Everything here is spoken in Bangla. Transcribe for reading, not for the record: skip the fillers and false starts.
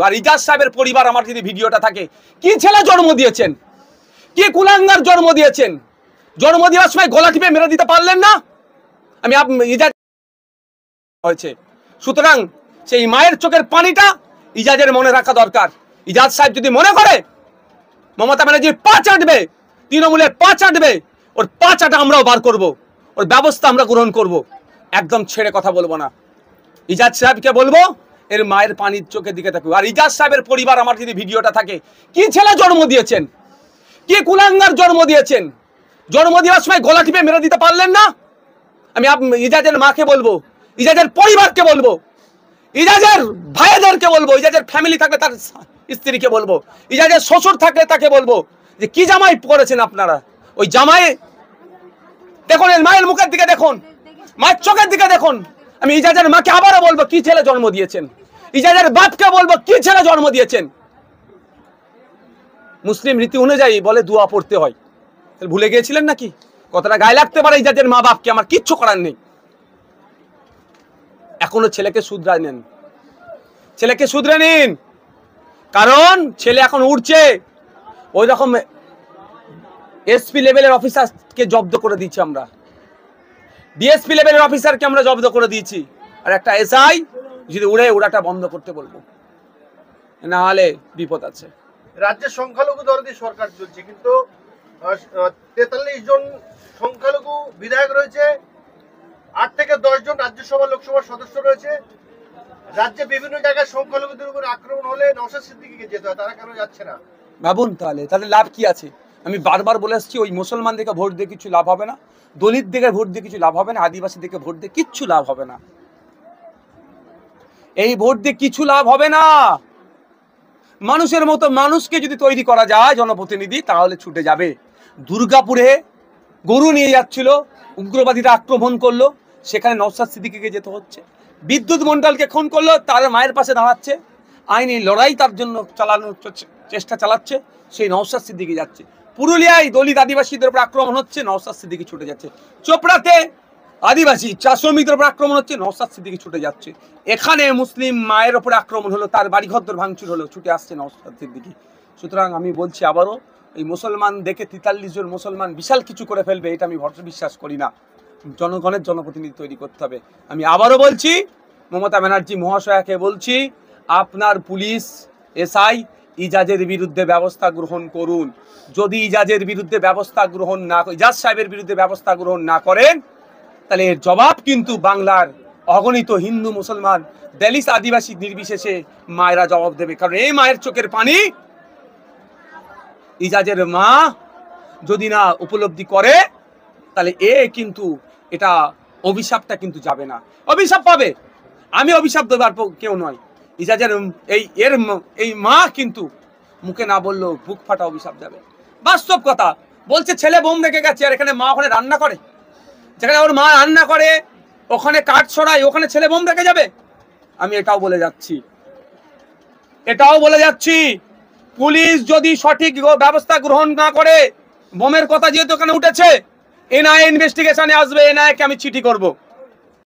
আর ইজাজ সাহেবের পরিবার আমার যদি ভিডিওটা থাকে, কি ছেলে জন্ম দিয়েছেন, কি কুলাঙ্গার জন্ম দিয়েছেন, জন্ম দেওয়ার সময় গলা টিপে মেরে দিতে পারলেন না। আমি ইজাজ হয়েছে, সুতরাং সেই মায়ের চোখের পানিটা ইজাজের মনে রাখা দরকার। ইজাজ সাহেব যদি মনে করে মমতা ব্যানার্জির পা চাটবে, তৃণমূলের পা চাটবে, ওর পা চাটা আমরাও বার করব, ওর ব্যবস্থা আমরা গ্রহণ করব, একদম ছেড়ে কথা বলবো না। ইজাজ সাহেবকে বলবো এর মায়ের পানির চোখের দিকে থাকবে। আর ইজাজ সাহেবের পরিবার আমার যদি ভিডিওটা থাকে, কি ছেলে জন্ম দিয়েছেন, কি কুলাঙ্গার জন্ম দিয়েছেন, জন্ম দেওয়ার সময় গলা টিপে মেরে দিতে পারলেন না। আমি ইজাজের মাকে বলবো, ইজাজের পরিবারকে বলবো, ইজাজের ভাইদেরকে বলবো, ইজাজের ফ্যামিলি থাকলে তার স্ত্রীকে বলবো, ইজাজের শ্বশুর থাকলে তাকে বলবো যে কি জামাই করেছেন আপনারা। ওই জামাই দেখুন, এর মায়ের মুখের দিকে দেখুন, মায়ের চোখের দিকে দেখুন। আমি ইজাজের মাকে আবারও বলবো কি ছেলে জন্ম দিয়েছেন, ইজাজের বাপকে বলবো কি ছেলে জন্ম দিয়েছেন। মুসলিম রীতি অনুযায়ী বলে দোয়া পড়তে হয়, ভুলে গিয়েছিলেন নাকি? কতটা গায়ে লাগতে পারে ইজাজের মা বাপকে, আমার কিচ্ছু করার নেই। এখনো ছেলেকে শুধরে নেন, ছেলেকে শুধরে নিন, কারণ ছেলে এখন উঠছে। ওই রকম এসপি লেভেলের অফিসারকে জব্দ করে দিচ্ছি আমরা, ডিএসপি লেভেলের অফিসারকে আমরা জব্দ করে দিয়েছি। আর একটা এসআই যদি উড়ে ওড়াটা বন্ধ করতে বলবো, না হলে বিপদ আছে। রাজ্যের সংখ্যালঘু দরদি সরকার চলছে, কিন্তু 43 জন সংখ্যালঘু বিধায়ক রয়েছে, 8 থেকে 10 জন রাজ্যসভা লোকসভার সদস্য রয়েছে। রাজ্যে বিভিন্ন জায়গায় সংখ্যালঘুদের উপর আক্রমণ হলে নওশাদ সিদ্দিকীকে যেতে হয়, তারা কেন যাচ্ছে না? ভাবুন তাহলে লাভ কি আছে? আমি বারবার বলে আসছি, ওই মুসলমান দিকে ভোট দিয়ে কিছু লাভ হবে না, দলিত দিকে ভোট দিয়ে কিছু লাভ হবে না, আদিবাসী দিকে ভোট দিয়ে কিচ্ছু লাভ হবে না। এই ভোট দিয়ে কিছু লাভ হবে না। মানুষের মতো মানুষকে যদি তৈরি করা যায় জনপ্রতিনিধি, তাহলে ছুটে যাবে। দুর্গাপুরে গরু নিয়ে যাচ্ছিল, উগ্রবাদীরা আক্রমণ করলো, সেখানে নওশাদ সিদ্দিকীকে যেতে হচ্ছে। বিদ্যুৎ মণ্ডলকে খুন করলো, তার মায়ের পাশে দাঁড়াচ্ছে, আইনি লড়াই তার জন্য চালানোর চেষ্টা চালাচ্ছে, সেই নওশাদ সিদ্দিকী যাচ্ছে। পুরুলিয়ায় দলিত আদিবাসীদের উপর আক্রমণ হচ্ছে, নওশাদ সিদ্দিকী ছুটে যাচ্ছে। চোপড়াতে আদিবাসী চা শ্রমিকদের উপর আক্রমণ হচ্ছে, নওশাদ সিদ্দিকী ছুটে যাচ্ছে। এখানে মুসলিম মায়ের উপর আক্রমণ হলো, তার বাড়িঘর ভাঙচুর হলো, ছুটে আসছে নওশাদ সিদ্দিকী। সুতরাং আমি বলছি আবারও, এই মুসলমান দেখে 43 জন মুসলমান বিশাল কিছু করে ফেলবে, এটা আমি বিশ্বাস করি না। জনগণের জনপ্রতিনিধি তৈরি করতে হবে। আমি আবারও বলছি, মমতা ব্যানার্জি মহাশয়াকে বলছি, আপনার পুলিশ এসআই ইজাজের বিরুদ্ধে ব্যবস্থা গ্রহণ করুন। যদি ইজাজের বিরুদ্ধে ব্যবস্থা গ্রহণ না, ইজাজ সাহেবের বিরুদ্ধে ব্যবস্থা গ্রহণ না করেন, তাহলে এর জবাব কিন্তু বাংলার অগণিত হিন্দু মুসলমান দলিত আদিবাসী নির্বিশেষে মায়েরা জবাব দেবে। কারণ এই মায়ের চোখের পানি ইজাজের মা যদি না উপলব্ধি করে, তাহলে কিন্তু এটা অভিশাপটা কিন্তু যাবে না, অভিশাপ পাবে। আমি অভিশাপ দেবার কেউ নয়, ইজাজের এই মা কিন্তু মুখে না বললেও বুক ফাটা অভিশাপ যাবে। বাস্তব কথা বলছে, ছেলে বোম রেখে গেছে, আর এখানে মা ওখানে রান্না করে, যেখানে ওর মা রান্না করে, ওখানে কাঠ ছড়ায়, ওখানে ছেলে বোম রেখে যাবে। আমি এটাও বলে যাচ্ছি, পুলিশ যদি সঠিক ব্যবস্থা গ্রহণ না করে, বোমের কথা যেহেতু ওখানে উঠেছে, এনআইএ ইনভেস্টিগেশনে আসবে, এনআইএ কে আমি চিঠি করব।